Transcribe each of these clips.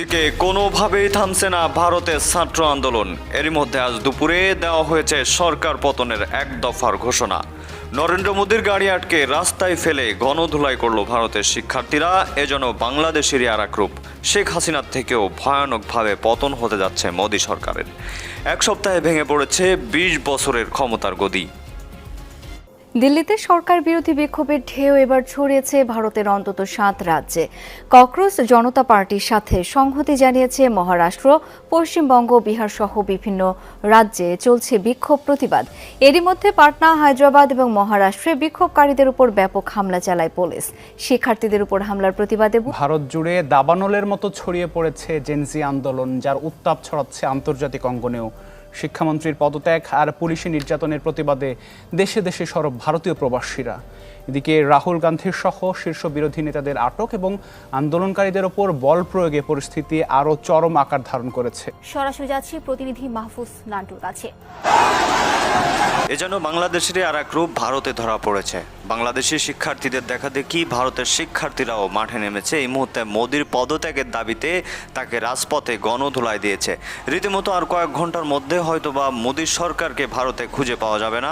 দিকে কোনোভাবেই থামছে না ভারতের ছাত্র আন্দোলন। এরই মধ্যে আজ দুপুরে দেওয়া হয়েছে সরকার পতনের এক দফার ঘোষণা। নরেন্দ্র মোদীর গাড়ি আটকে রাস্তায় ফেলে গণধুলাই করল ভারতের শিক্ষার্থীরা। এজন্য বাংলাদেশেরই আর এক রূপ। শেখ হাসিনার থেকেও ভয়ানকভাবে পতন হতে যাচ্ছে মোদী সরকারের। এক সপ্তাহে ভেঙে পড়েছে ২০ বছরের ক্ষমতার গদি। দিল্লিতে সরকার বিরোধী বিক্ষোভের ঢেউ এবার ছড়িয়েছে ভারতের অন্তত ৭ রাজ্যে। ককরোচ জনতা পার্টির সাথে সংহতি জানিয়েছে মহারাষ্ট্র, পশ্চিমবঙ্গ, বিহার সহ বিভিন্ন রাজ্যে চলছে বিক্ষোভ প্রতিবাদ। এরই মধ্যে পাটনা, হায়দ্রাবাদ এবং মহারাষ্ট্রে বিক্ষোভকারীদের উপর ব্যাপক হামলা চালায় পুলিশ। শিক্ষার্থীদের উপর হামলার প্রতিবাদে ভারত জুড়ে দাবানলের মতো ছড়িয়ে পড়েছে জেনজি আন্দোলন, যার উত্তাপ ছড়াচ্ছে আন্তর্জাতিক অঙ্গনেও। শিক্ষামন্ত্রীর পদত্যাগ আর পুলিশি নির্যাতনের প্রতিবাদে দেশে দেশে সরব ভারতীয় প্রবাসীরা। এদিকে রাহুল গান্ধীর সহ শীর্ষ বিরোধী নেতাদের আটক এবং আন্দোলনকারীদের ওপর বল প্রয়োগে পরিস্থিতি আরও চরম আকার ধারণ করেছে। সরাসরি যাচ্ছি প্রতিনিধি মাহফুজ নান্টুর কাছে। এজন্য বাংলাদেশেরই আর এক রূপ ভারতে ধরা পড়েছে। বাংলাদেশি শিক্ষার্থীদের দেখা দেখি ভারতের শিক্ষার্থীরাও মাঠে নেমেছে। এই মুহূর্তে মোদির পদত্যাগের দাবিতে তাকে রাজপথে গণধুলাই দিয়েছে। রীতিমতো আর কয়েক ঘন্টার মধ্যে হয়তোবা মোদির সরকারকে ভারতে খুঁজে পাওয়া যাবে না।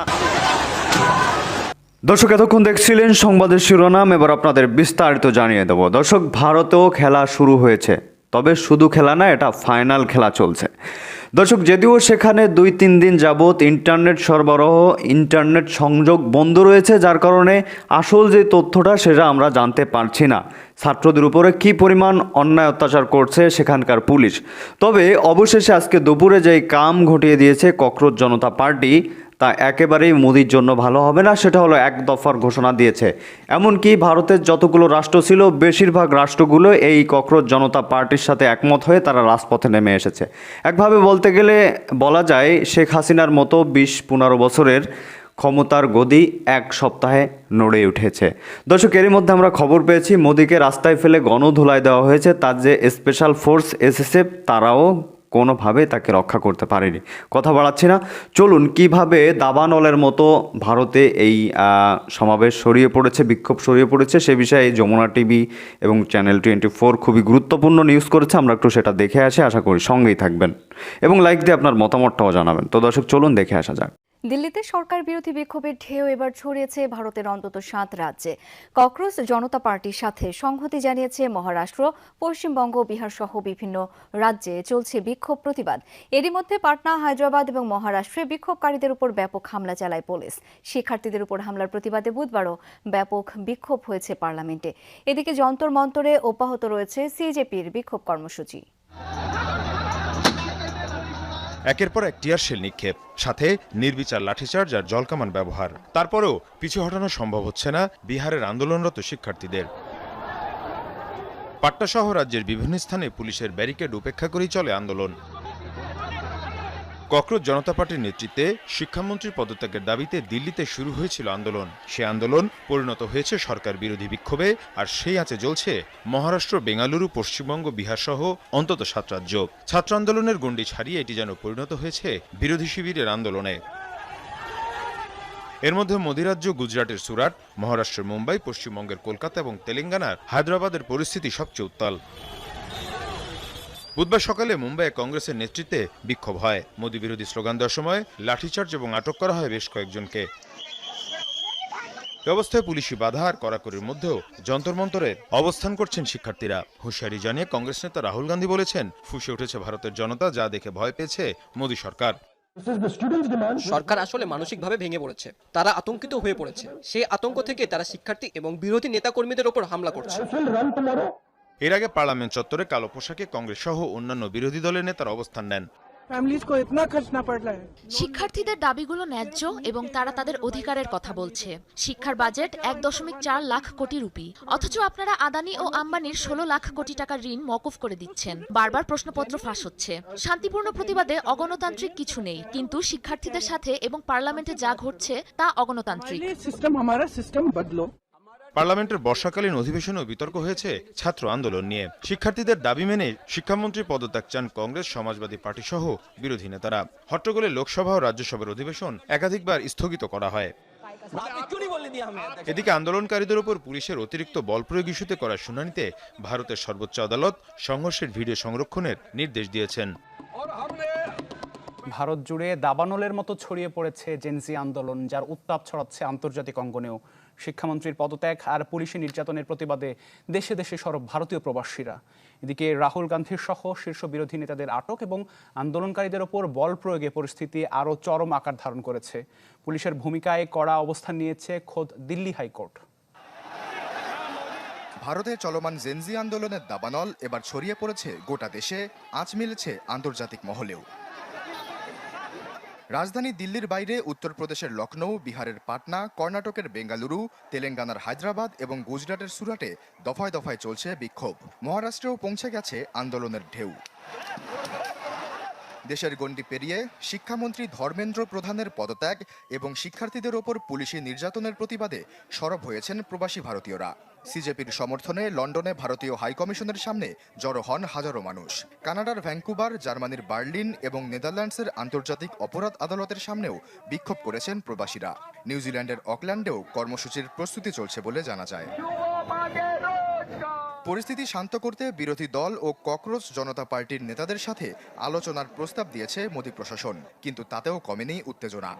দর্শক, এতক্ষণ দেখছিলেন সংবাদের শিরোনাম, এবার আপনাদের বিস্তারিত জানিয়ে দেব। দর্শক, ভারতেও খেলা শুরু হয়েছে, তবে শুধু খেলা না, এটা ফাইনাল খেলা চলছে। দর্শক, যদিও সেখানে ২-৩ দিন যাবৎ ইন্টারনেট সরবরাহ, ইন্টারনেট সংযোগ বন্ধ রয়েছে, যার কারণে আসল যে তথ্যটা সেটা আমরা জানতে পারছি না ছাত্রদের উপরে কী পরিমাণ অন্যায় অত্যাচার করছে সেখানকার পুলিশ। তবে অবশেষে আজকে দুপুরে যেই কাম ঘটিয়ে দিয়েছে ককরোচ জনতা পার্টি, তা একেবারেই মোদির জন্য ভালো হবে না। সেটা হলো এক দফার ঘোষণা দিয়েছে। এমনকি ভারতের যতগুলো রাষ্ট্র ছিল, বেশিরভাগ রাষ্ট্রগুলো এই ককরোচ জনতা পার্টির সাথে একমত হয়ে তারা রাজপথে নেমে এসেছে। একভাবে বলতে গেলে বলা যায় শেখ হাসিনার মতো ২০-১৫ বছরের ক্ষমতার গদি এক সপ্তাহে নড়ে উঠেছে। দর্শক, এরই মধ্যে আমরা খবর পেয়েছি মোদিকে রাস্তায় ফেলে গণধুলাই দেওয়া হয়েছে। তার যে স্পেশাল ফোর্স এসএসএফ, তারাও কোনোভাবে তাকে রক্ষা করতে পারেনি। কথা বাড়াচ্ছি না, চলুন কিভাবে দাবানলের মতো ভারতে এই সমাবেশ ছড়িয়ে পড়েছে, বিক্ষোভ ছড়িয়ে পড়েছে, সে বিষয়ে যমুনা টিভি এবং চ্যানেল 24 খুবই গুরুত্বপূর্ণ নিউজ করেছে। আমরা একটু সেটা দেখে আসি, আশা করি সঙ্গেই থাকবেন এবং লাইক দিয়ে আপনার মতামতটাও জানাবেন। তো দর্শক, চলুন দেখে আসা যাক। দিল্লিতে সরকার বিরোধী বিক্ষোভের ঢেউ এবার ছড়িয়েছে ভারতের অন্তত ৭ রাজ্যে। ককরোচ জনতা পার্টির সাথে সংহতি জানিয়েছে মহারাষ্ট্র, পশ্চিমবঙ্গ, বিহার সহ বিভিন্ন রাজ্যে চলছে বিক্ষোভ প্রতিবাদ। এরই মধ্যে পাটনা, হায়দ্রাবাদ এবং মহারাষ্ট্রে বিক্ষোভকারীদের উপর ব্যাপক হামলা চালায় পুলিশ। শিক্ষার্থীদের উপর হামলার প্রতিবাদে বুধবারও ব্যাপক বিক্ষোভ হয়েছে পার্লামেন্টে। এদিকে যন্তর মন্তরে অব্যাহত রয়েছে সিজেপির বিক্ষোভ কর্মসূচি। একের পর এক টিয়ার শেল নিক্ষেপ, সাথে নির্বিচার লাঠিচার্জ আর জলকামান ব্যবহার। তারপরেও পিছু হটানো সম্ভব হচ্ছে না বিহারের আন্দোলনরত শিক্ষার্থীদের। পাটনা সহ রাজ্যের বিভিন্ন স্থানে পুলিশের ব্যারিকেড উপেক্ষা করেই চলে আন্দোলন। ককরোচ জনতা পার্টির নেতৃত্বে শিক্ষামন্ত্রীর পদত্যাগের দাবিতে দিল্লিতে শুরু হয়েছিল আন্দোলন। সে আন্দোলন পরিণত হয়েছে সরকার বিরোধী বিক্ষোভে, আর সেই আঁচে জ্বলছে মহারাষ্ট্র, বেঙ্গালুরু, পশ্চিমবঙ্গ, বিহার সহ অন্তত ৭ রাজ্য। ছাত্র আন্দোলনের গণ্ডি ছাড়িয়ে এটি যেন পরিণত হয়েছে বিরোধী শিবিরের আন্দোলনে। এর মধ্যে মোদি রাজ্য গুজরাটের সুরাট, মহারাষ্ট্রের মুম্বাই, পশ্চিমবঙ্গের কলকাতা এবং তেলেঙ্গানার হায়দ্রাবাদের পরিস্থিতি সবচেয়ে উত্তাল। বুধবার সকালে মুম্বাইয়ে কংগ্রেসের নেতৃত্বে বিক্ষোভ হয়। মোদি বিরোধী স্লোগান দেওয়ার সময় লাঠিচার্জ এবং আটক করা হয় বেশ কয়েকজনকে। এ অবস্থায় পুলিশি বাধা আর কড়াকড়ির মধ্যেও যন্তর মন্তরের অবস্থান করছেন শিক্ষার্থীরা। হুঁশিয়ারি জানিয়ে কংগ্রেস নেতা রাহুল গান্ধী বলেছেন, ফুঁসে উঠেছে ভারতের জনতা, যা দেখে ভয় পেয়েছে মোদি সরকার। সরকার আসলে মানসিকভাবে ভেঙে পড়েছে, তারা আতঙ্কিত হয়ে পড়েছে। সেই আতঙ্ক থেকে তারা শিক্ষার্থী এবং বিরোধী নেতাকর্মীদের ওপর হামলা করছে। এর আগে পার্লামেন্ট চত্বরে কালো পোশাকে কংগ্রেস সহ অন্যান্য বিরোধী দলের নেতারা অবস্থান নেন। শিক্ষার্থীদের দাবিগুলো ন্যায্য এবং তারা তাদের অধিকারের কথা বলছে। শিক্ষার বাজেট ১.৪ লাখ কোটি রুপি, অথচ আপনারা আদানি ও আম্বানির ১৬ লাখ কোটি টাকার ঋণ মওকুফ করে দিচ্ছেন। বারবার প্রশ্নপত্র ফাঁস হচ্ছে। শান্তিপূর্ণ প্রতিবাদে অগণতান্ত্রিক কিছু নেই, কিন্তু শিক্ষার্থীদের সাথে এবং পার্লামেন্টে যা ঘটছে তা অগণতান্ত্রিক। পার্লামেন্টের বর্ষাকালীন অধিবেশনেও বিতর্ক হয়েছে ছাত্র আন্দোলন নিয়ে। শিক্ষার্থীদের দাবি মেনে শিক্ষামন্ত্রীর পদত্যাগ চান কংগ্রেস, সমাজবাদী পার্টি সহ বিরোধী নেতারা। হট্টগোলে লোকসভা ও রাজ্যসভার অধিবেশন একাধিকবার স্থগিত করা হয়। এদিকে আন্দোলনকারীদের ওপর পুলিশের অতিরিক্ত বল প্রয়োগ ইস্যুতে করা শুনানিতে ভারতের সর্বোচ্চ আদালত সংঘর্ষের ভিডিও সংরক্ষণের নির্দেশ দিয়েছেন। ভারত জুড়ে দাবানলের মতো ছড়িয়ে পড়েছে জেনজি আন্দোলন, যার উত্তাপ ছড়াচ্ছে আন্তর্জাতিক অঙ্গনেও। শিক্ষামন্ত্রীর পদত্যাগ আর পুলিশি নির্যাতনের প্রতিবাদে দেশে দেশে সরব ভারতীয় প্রবাসীরা। এদিকে রাহুল গান্ধীর সহ শীর্ষ বিরোধী নেতাদের আটক এবং আন্দোলনকারীদের ওপর বল প্রয়োগে পরিস্থিতি আরও চরম আকার ধারণ করেছে। পুলিশের ভূমিকায় কড়া অবস্থান নিয়েছে খোদ দিল্লি হাইকোর্ট। ভারতে চলমান জেনজি আন্দোলনের দাবানল এবার ছড়িয়ে পড়েছে গোটা দেশে, আঁচ মিলেছে আন্তর্জাতিক মহলেও। রাজধানী দিল্লির বাইরে উত্তরপ্রদেশের লখনৌ, বিহারের পাটনা, কর্ণাটকের বেঙ্গালুরু, তেলেঙ্গানার হায়দ্রাবাদ এবং গুজরাটের সুরাটে দফায় দফায় চলছে বিক্ষোভ। মহারাষ্ট্রেও পৌঁছে গেছে আন্দোলনের ঢেউ। দেশের গণ্ডি পেরিয়ে শিক্ষামন্ত্রী ধর্মেন্দ্র প্রধানের পদত্যাগ এবং শিক্ষার্থীদের ওপর পুলিশি নির্যাতনের প্রতিবাদে সরব হয়েছেন প্রবাসী ভারতীয়রা। সিজেপির সমর্থনে লন্ডনে ভারতীয় হাইকমিশনের সামনে জড়ো হন হাজারো মানুষ। কানাডার ভ্যাঙ্কুভার, জার্মানির বার্লিন এবং নেদারল্যান্ডসের আন্তর্জাতিক অপরাধ আদালতের সামনেও বিক্ষোভ করেছেন প্রবাসীরা। নিউজিল্যান্ডের অকল্যান্ডেও কর্মসূচির প্রস্তুতি চলছে বলে জানা যায়। পরিস্থিতি শান্ত করতে বিরোধী দল ও ককরোচ জনতা পার্টির নেতাদের সাথে আলোচনার প্রস্তাব দিয়েছে মোদী প্রশাসন, কিন্তু তাতেও কমেনি উত্তেজনা।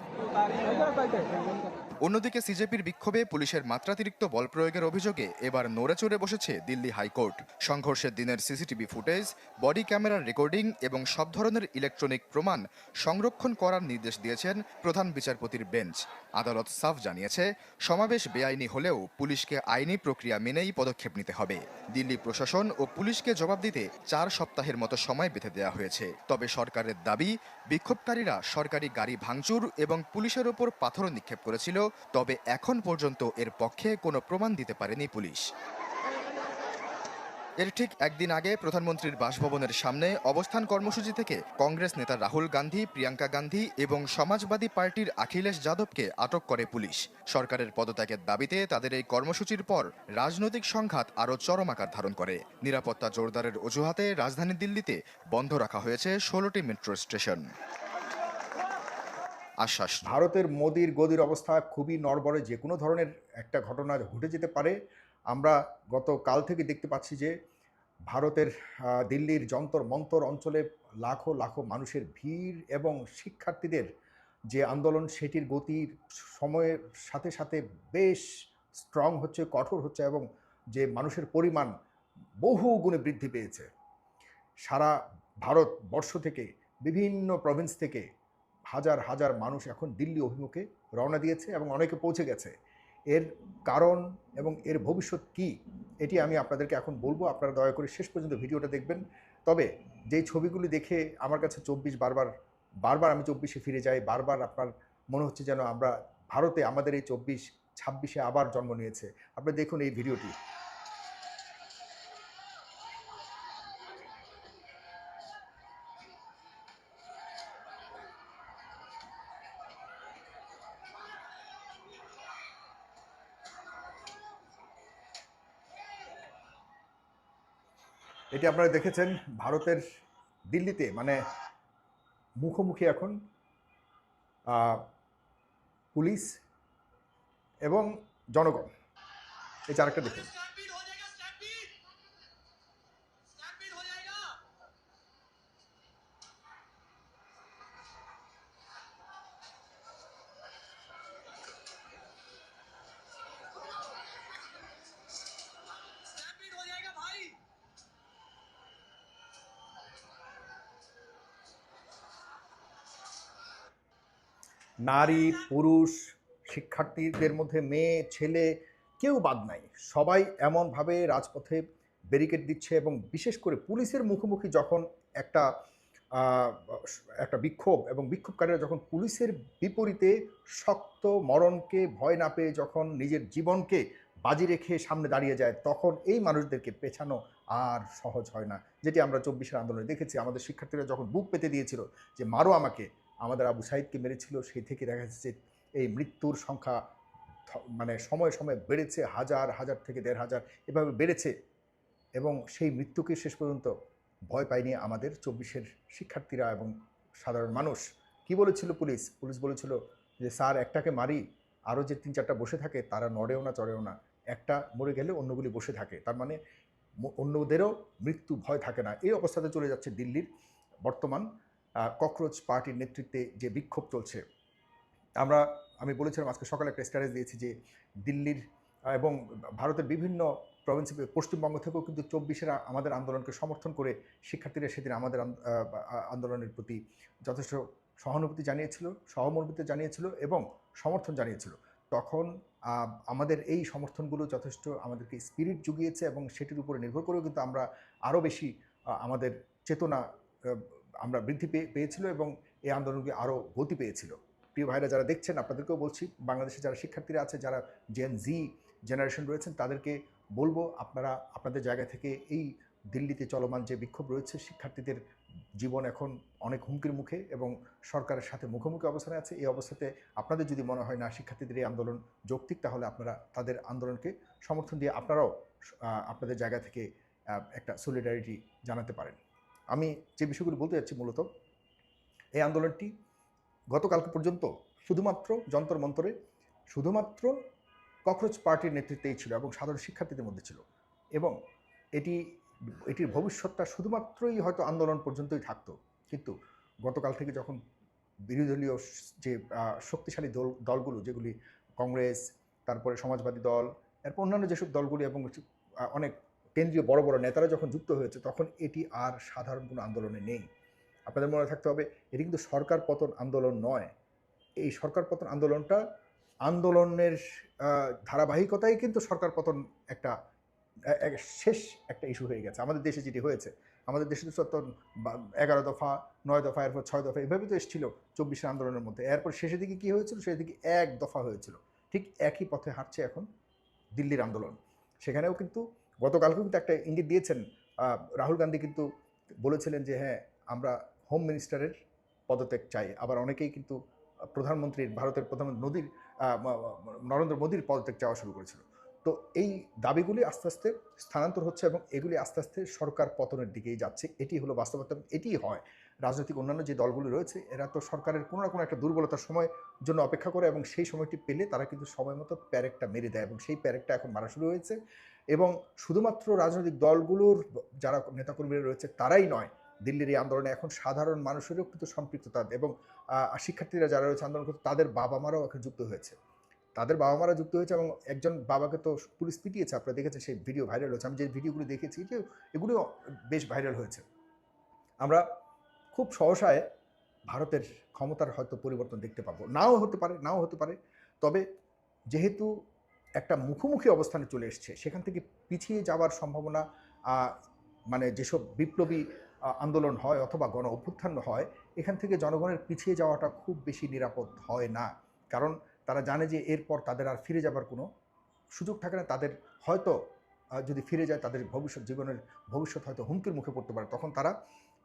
অন্যদিকে সিজেপির বিক্ষোভে পুলিশের মাত্রাতিরিক্ত বল প্রয়োগের অভিযোগে এবার নড়েচড়ে বসেছে দিল্লি হাইকোর্ট। সংঘর্ষের দিনের সিসিটিভি ফুটেজ, বডি ক্যামেরার রেকর্ডিং এবং সব ধরনের ইলেকট্রনিক প্রমাণ সংরক্ষণ করার নির্দেশ দিয়েছেন প্রধান বিচারপতির বেঞ্চ। আদালত সাফ জানিয়েছে, সমাবেশ বেআইনি হলেও পুলিশকে আইনি প্রক্রিয়া মেনেই পদক্ষেপ নিতে হবে। দিল্লি প্রশাসন ও পুলিশকে জবাব দিতে 4 সপ্তাহের মতো সময় বেঁধে দেওয়া হয়েছে। তবে সরকারের দাবি, বিক্ষোভকারীরা সরকারি গাড়ি ভাঙচুর এবং পুলিশের ওপর পাথর নিক্ষেপ করেছিল, তবে এখন পর্যন্ত এর পক্ষে কোনো প্রমাণ দিতে পারেনি পুলিশ। এর ঠিক একদিন আগে প্রধানমন্ত্রীর বাসভবনের সামনে অবস্থান কর্মসূচি থেকে কংগ্রেস নেতা রাহুল গান্ধী, প্রিয়াঙ্কা গান্ধী এবং সমাজবাদী পার্টির অখিলেশ যাদবকে আটক করে পুলিশ। সরকারের পদত্যাগের দাবিতে তাদের এই কর্মসূচির পর রাজনৈতিক সংঘাত আরও চরম আকার ধারণ করে। নিরাপত্তা জোরদারের অজুহাতে রাজধানী দিল্লিতে বন্ধ রাখা হয়েছে 16টি মেট্রো স্টেশন। আশ্বাস, ভারতের মোদির গদির অবস্থা খুবই নড়বড়ে, যে কোনো ধরনের একটা ঘটনা ঘটে যেতে পারে। আমরা গতকাল থেকে দেখতে পাচ্ছি যে ভারতের দিল্লির যন্তর মন্তর অঞ্চলে লাখো লাখো মানুষের ভিড় এবং শিক্ষার্থীদের যে আন্দোলন, সেটির গতির সময়ের সাথে সাথে বেশ স্ট্রং হচ্ছে, কঠোর হচ্ছে এবং যে মানুষের পরিমাণ বহু গুণে বৃদ্ধি পেয়েছে। সারা ভারতবর্ষ থেকে, বিভিন্ন প্রভিন্স থেকে হাজার হাজার মানুষ এখন দিল্লি অভিমুখে রওনা দিয়েছে এবং অনেকে পৌঁছে গেছে। এর কারণ এবং এর ভবিষ্যৎ কি, এটি আমি আপনাদেরকে এখন বলবো। আপনারা দয়া করে শেষ পর্যন্ত ভিডিওটা দেখবেন। তবে যেই ছবিগুলি দেখে আমার কাছে 24 বারবার আমি 24-এ ফিরে যাই। বারবার আপনার মনে হচ্ছে যেন আমরা ভারতে আমাদের এই 24-26-এ আবার জন্ম নিয়েছে। আপনারা দেখুন এই ভিডিওটি। এটি আপনারা দেখেছেন ভারতের দিল্লিতে, মানে মুখোমুখি এখন পুলিশ এবং জনগণ। এই চারটা দেখুন। নারী, পুরুষ, শিক্ষার্থীদের মধ্যে মেয়ে, ছেলে কেউ বাদ নাই। সবাই এমনভাবে রাজপথে ব্যারিকেড দিচ্ছে এবং বিশেষ করে পুলিশের মুখোমুখি যখন একটা বিক্ষোভ এবং বিক্ষোভকারীরা যখন পুলিশের বিপরীতে শক্ত মরণকে ভয় না পেয়ে যখন নিজের জীবনকে বাজি রেখে সামনে দাঁড়িয়ে যায়, তখন এই মানুষদেরকে পেছানো আর সহজ হয় না। যেটি আমরা 24-এর আন্দোলনে দেখেছি। আমাদের শিক্ষার্থীরা যখন বুক পেতে দিয়েছিল যে মারো আমাকে, আমাদের আবু সাইদকে মেরেছিল, সেই থেকে দেখা যাচ্ছে এই মৃত্যুর সংখ্যা মানে সময়ে সময়ে বেড়েছে, হাজার হাজার থেকে 1,500 এভাবে বেড়েছে। এবং সেই মৃত্যুকে শেষ পর্যন্ত ভয় পায়নি আমাদের 24-এর শিক্ষার্থীরা এবং সাধারণ মানুষ। কি বলেছিল পুলিশ? পুলিশ বলেছিল যে স্যার একটাকে মারি আরও যে 3-4টা বসে থাকে তারা নড়েও না চড়েও না, একটা মরে গেলে অন্যগুলি বসে থাকে, তার মানে অন্যদেরও মৃত্যু ভয় থাকে না। এই অবস্থাতে চলে যাচ্ছে দিল্লির বর্তমান ককরোচ পার্টির নেতৃত্বে যে বিক্ষোভ চলছে। আমি বলেছিলাম আজকে সকালে একটা স্ট্যাটাস দিয়েছি যে দিল্লির এবং ভারতের বিভিন্ন প্রভিন্স, পশ্চিমবঙ্গ থেকেও কিন্তু 24-এর আমাদের আন্দোলনকে সমর্থন করে শিক্ষার্থীরা সেদিন আমাদের আন্দোলনের প্রতি যথেষ্ট সহানুভূতি জানিয়েছিল এবং সমর্থন জানিয়েছিল। তখন আমাদের এই সমর্থনগুলো যথেষ্ট আমাদেরকে স্পিরিট জুগিয়েছে এবং সেটির উপরে নির্ভর করেও কিন্তু আমরা আরও বেশি আমাদের চেতনা আমরা বৃদ্ধি পেয়েছিল এবং এই আন্দোলনকে আরও গতি পেয়েছিল। প্রিয় ভাইরা যারা দেখছেন, আপনাদেরকেও বলছি, বাংলাদেশে যারা শিক্ষার্থীরা আছে, যারা জেন জি জেনারেশন রয়েছেন, তাদেরকে বলবো আপনারা আপনাদের জায়গা থেকে এই দিল্লিতে চলমান যে বিক্ষোভ রয়েছে, শিক্ষার্থীদের জীবন এখন অনেক হুমকির মুখে এবং সরকারের সাথে মুখোমুখি অবস্থানে আছে। এই অবস্থাতে আপনাদের যদি মনে হয় না শিক্ষার্থীদের এই আন্দোলন যৌক্তিক, তাহলে আপনারা তাদের আন্দোলনকে সমর্থন দিয়ে আপনারাও আপনাদের জায়গা থেকে একটা সলিডারিটি জানাতে পারেন। আমি যে বিষয়গুলো বলতে যাচ্ছি, মূলত এই আন্দোলনটি গতকালকে পর্যন্ত শুধুমাত্র যন্তর মন্তরে শুধুমাত্র ককরোচ পার্টির নেতৃত্বেই ছিল এবং সাধারণ শিক্ষার্থীদের মধ্যে ছিল, এবং এটির ভবিষ্যৎটা শুধুমাত্রই হয়তো আন্দোলন পর্যন্তই থাকতো। কিন্তু গতকাল থেকে যখন বিরোধী দলীয় যে শক্তিশালী দলগুলো, যেগুলি কংগ্রেস, তারপরে সমাজবাদী দল, এরপর অন্যান্য যেসব দলগুলি এবং অনেক কেন্দ্রীয় বড় বড় নেতারা যখন যুক্ত হয়েছে, তখন এটি আর সাধারণ কোনো আন্দোলনে নেই। আপনাদের মনে থাকতে হবে, এটি কিন্তু সরকার পতন আন্দোলন নয়। এই সরকার পতন আন্দোলনটা আন্দোলনের ধারাবাহিকতাই কিন্তু সরকার পতন একটা শেষ একটা ইস্যু হয়ে গেছে। আমাদের দেশে যেটি হয়েছে, আমাদের দেশে তো 11 দফা, 9 দফা, এরপর 6 দফা, এভাবে তো এসেছিল 24 আন্দোলনের মধ্যে। এরপর শেষের দিকে কী হয়েছিল? শেষের দিকে 1 দফা হয়েছিল। ঠিক একই পথে হাঁটছে এখন দিল্লির আন্দোলন। সেখানেও কিন্তু গতকালকেও কিন্তু একটা ইঙ্গিত দিয়েছেন রাহুল গান্ধী, কিন্তু বলেছিলেন যে হ্যাঁ, আমরা হোম মিনিস্টারের পদত্যাগ চাই। আবার অনেকেই কিন্তু ভারতের প্রধানমন্ত্রী নরেন্দ্র মোদীর পদত্যাগ চাওয়া শুরু করেছিল। তো এই দাবিগুলি আস্তে আস্তে স্থানান্তর হচ্ছে এবং এগুলি আস্তে আস্তে সরকার পতনের দিকেই যাচ্ছে। এটি হলো বাস্তবতা। এটিই হয়। রাজনৈতিক অন্যান্য যে দলগুলি রয়েছে, এরা তো সরকারের কোনো না কোনো একটা দুর্বলতার সময় জন্য অপেক্ষা করে এবং সেই সময়টি পেলে তারা কিন্তু সময় মতো প্যারেকটা মেরে দেয়, এবং সেই প্যারেকটা এখন মারা শুরু হয়েছে। এবং শুধুমাত্র রাজনৈতিক দলগুলোর যারা নেতাকর্মীরা রয়েছে তারাই নয়, দিল্লির এই আন্দোলনে এখন সাধারণ মানুষেরও কিন্তু সম্পৃক্ততা এবং শিক্ষার্থীরা যারা রয়েছে আন্দোলন করতে, তাদের বাবা মারাও এখন যুক্ত হয়েছে। এবং একজন বাবাকে তো পুলিশ পিটিয়েছে, আপনারা দেখেছেন, সেই ভিডিও ভাইরাল হয়েছে। আমি যে ভিডিওগুলো দেখেছি, যে এগুলিও বেশ ভাইরাল হয়েছে। আমরা খুব সহসায় ভারতের ক্ষমতার হয়তো পরিবর্তন দেখতে পাবো, নাও হতে পারে। তবে যেহেতু একটা মুখোমুখি অবস্থানে চলে এসছে, সেখান থেকে পিছিয়ে যাওয়ার সম্ভাবনা, মানে যেসব বিপ্লবী আন্দোলন হয় অথবা গণ অভ্যুত্থান হয়, এখান থেকে জনগণের পিছিয়ে যাওয়াটা খুব বেশি নিরাপদ হয় না। কারণ তারা জানে যে এরপর তাদের আর ফিরে যাবার কোনো সুযোগ থাকে না। তাদের হয়তো যদি ফিরে যায়, তাদের জীবনের ভবিষ্যৎ হয়তো হুমকির মুখে পড়তে পারে। তখন তারা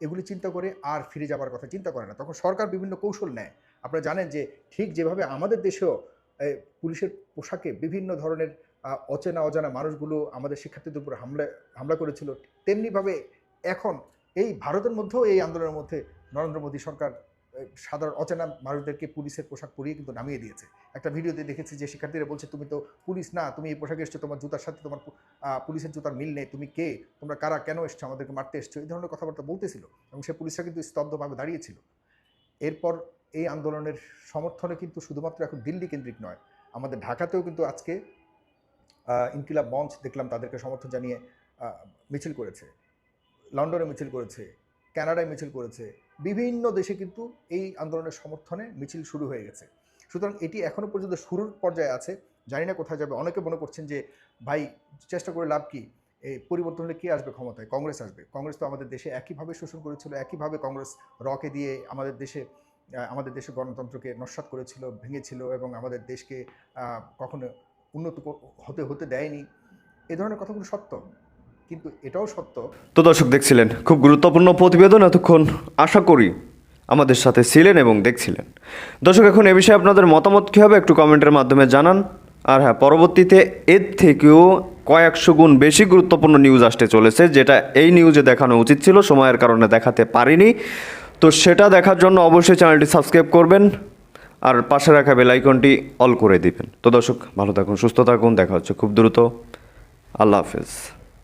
এগুলি চিন্তা করে আর ফিরে যাবার কথা চিন্তা করে না। তখন সরকার বিভিন্ন কৌশল নেয়। আপনারা জানেন যে ঠিক যেভাবে আমাদের দেশেও পুলিশের পোশাকে বিভিন্ন ধরনের অজানা মানুষগুলো আমাদের শিক্ষার্থীদের উপর হামলা করেছিল, তেমনিভাবে এখন এই ভারতের মধ্যেও এই আন্দোলনের মধ্যে নরেন্দ্র মোদী সরকার সাধারণ অচেনা মানুষদেরকে পুলিশের পোশাক পরিয়ে কিন্তু নামিয়ে দিয়েছে। একটা ভিডিওতে দেখেছি যে শিক্ষার্থীরা বলছে, তুমি তো পুলিশ না, তুমি এই পোশাকে এসছো, তোমার জুতার সাথে তোমার পুলিশের জুতার মিল নেই, তুমি কে, তোমরা কারা, কেন এসছো, আমাদেরকে মারতে এসছো, এই ধরনের কথাবার্তা বলতেছিল এবং সে পুলিশরা কিন্তু স্তব্ধভাবে দাঁড়িয়েছিল। এরপর এই আন্দোলনের সমর্থনে কিন্তু শুধুমাত্র এখন দিল্লি কেন্দ্রিক নয়, আমাদের ঢাকাতেও কিন্তু আজকে ইনকিলাব মঞ্চ দেখলাম তাদেরকে সমর্থন জানিয়ে মিছিল করেছে, লন্ডনে মিছিল করেছে, কানাডায় মিছিল করেছে, বিভিন্ন দেশে কিন্তু এই আন্দোলনের সমর্থনে মিছিল শুরু হয়ে গেছে। সুতরাং এটি এখনও পর্যন্ত শুরুর পর্যায়ে আছে, জানি না কোথায় যাবে। অনেকে মনে করছেন যে ভাই চেষ্টা করে লাভ কি, এই পরিবর্তন হলে কে আসবে ক্ষমতায়? কংগ্রেস আসবে। কংগ্রেস তো আমাদের দেশে একইভাবে শোষণ করেছিল, একইভাবে কংগ্রেস রকে দিয়ে আমাদের দেশে গণতন্ত্রকে নস্যাৎ করেছিল, ভেঙেছিল এবং আমাদের দেশকে কখনো উন্নত হতে দেয়নি। এ ধরনের কথাগুলো সত্য, কিন্তু এটাও সত্য। তো দর্শক দেখছিলেন খুব গুরুত্বপূর্ণ প্রতিবেদন, এতক্ষণ আশা করি আমাদের সাথে ছিলেন এবং দেখছিলেন। দর্শক, এখন এ বিষয়ে আপনাদের মতামত কী হবে একটু কমেন্টের মাধ্যমে জানান। আর হ্যাঁ, পরবর্তীতে এর থেকেও কয়েকশো গুণ বেশি গুরুত্বপূর্ণ নিউজ আসতে চলেছে, যেটা এই নিউজে দেখানো উচিত ছিল, সময়ের কারণে দেখাতে পারিনি। তো সেটা দেখার জন্য অবশ্যই চ্যানেলটি সাবস্ক্রাইব করবেন। আর পাশে রাখা বেল আইকনটি অল করে দিবেন। তো দর্শক ভালো থাকুন, সুস্থ থাকুন, দেখা হচ্ছে খুব দ্রুত। আল্লাহ হাফেজ।